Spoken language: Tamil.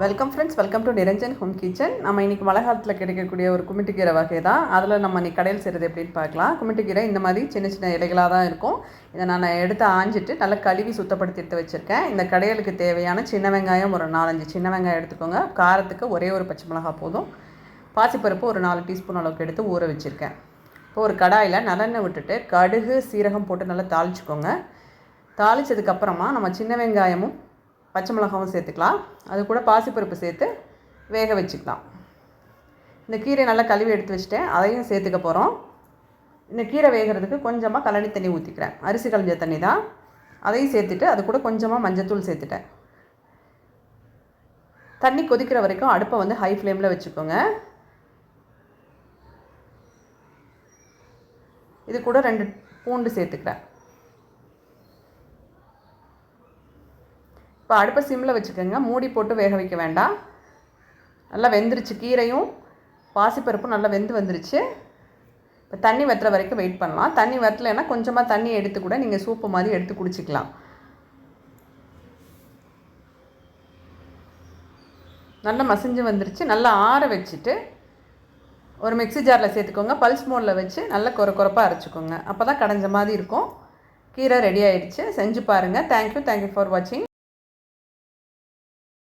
Welcome friends, welcome to Niranjan home kitchen. நம்ம இன்றைக்கி மழை காலத்தில் கிடைக்கக்கூடிய ஒரு குமிட்டுக்கீரை வகை தான். அதில் நம்ம இன்றைக்கி கடையில் செய்கிறது எப்படின்னு பார்க்கலாம். குமிட்டுக்கீரை இந்த மாதிரி சின்ன சின்ன இலைகளாக தான் இருக்கும். இதை நான் எடுத்து ஆஞ்சிட்டு நல்லா கழுவி சுத்தப்படுத்தி எடுத்து வச்சுருக்கேன். இந்த கடையலுக்கு தேவையான சின்ன வெங்காயம் ஒரு 4-5 சின்ன வெங்காயம் எடுத்துக்கோங்க. காரத்துக்கு ஒரே ஒரு பச்சை மிளகாய் போதும். பாசிப்பருப்பு ஒரு 4 டீஸ்பூன் அளவுக்கு எடுத்து ஊற வச்சுருக்கேன். இப்போ ஒரு கடாயில் நல்லெண்ணெய் விட்டுட்டு கடுகு சீரகம் போட்டு நல்லா தாளிச்சுக்கோங்க. தாளித்ததுக்கப்புறமா நம்ம சின்ன வெங்காயமும் பச்சை மிளகாவும் சேர்த்துக்கலாம். அது கூட பாசிப்பருப்பு சேர்த்து வேக வச்சுக்கலாம். இந்த கீரை நல்லா கழுவி எடுத்து வச்சுட்டேன், அதையும் சேர்த்துக்க போகிறோம். இந்த கீரை வேகிறதுக்கு கொஞ்சமாக கழனி தண்ணி ஊற்றிக்கிறேன். அரிசி களைஞ்ச தண்ணி தான். அதையும் சேர்த்துட்டு அது கூட கொஞ்சமாக மஞ்சத்தூள் சேர்த்துட்டேன். தண்ணி கொதிக்கிற வரைக்கும் அடுப்பை வந்து ஹை ஃப்ளேமில் வச்சுக்கோங்க. இது கூட 2 பூண்டு சேர்த்துக்கிறேன். இப்போ அடுப்பை சிம்மில் வச்சுக்கோங்க. மூடி போட்டு வேக வைக்க வேண்டாம். நல்லா வெந்துருச்சு. கீரையும் பாசிப்பருப்பும் நல்லா வந்துருச்சு. இப்போ தண்ணி வற்றுற வரைக்கும் வெயிட் பண்ணலாம். தண்ணி வற்றலைன்னா கொஞ்சமாக தண்ணி எடுத்து கூட நீங்கள் சூப்பு மாதிரி எடுத்து குடிச்சிக்கலாம். நல்லா மசிஞ்சு வந்துருச்சு. நல்லா ஆற வச்சுட்டு ஒரு மிக்ஸி ஜாரில் சேர்த்துக்கோங்க. பல்ஸ் மோடில் வச்சு நல்லா கொரப்பாக அரைச்சிக்கோங்க. அப்போ தான் கடைஞ்ச மாதிரி இருக்கும். கீரை ரெடி ஆகிடுச்சு. செஞ்சு பாருங்கள். தேங்க்யூ ஃபார் வாட்சிங்.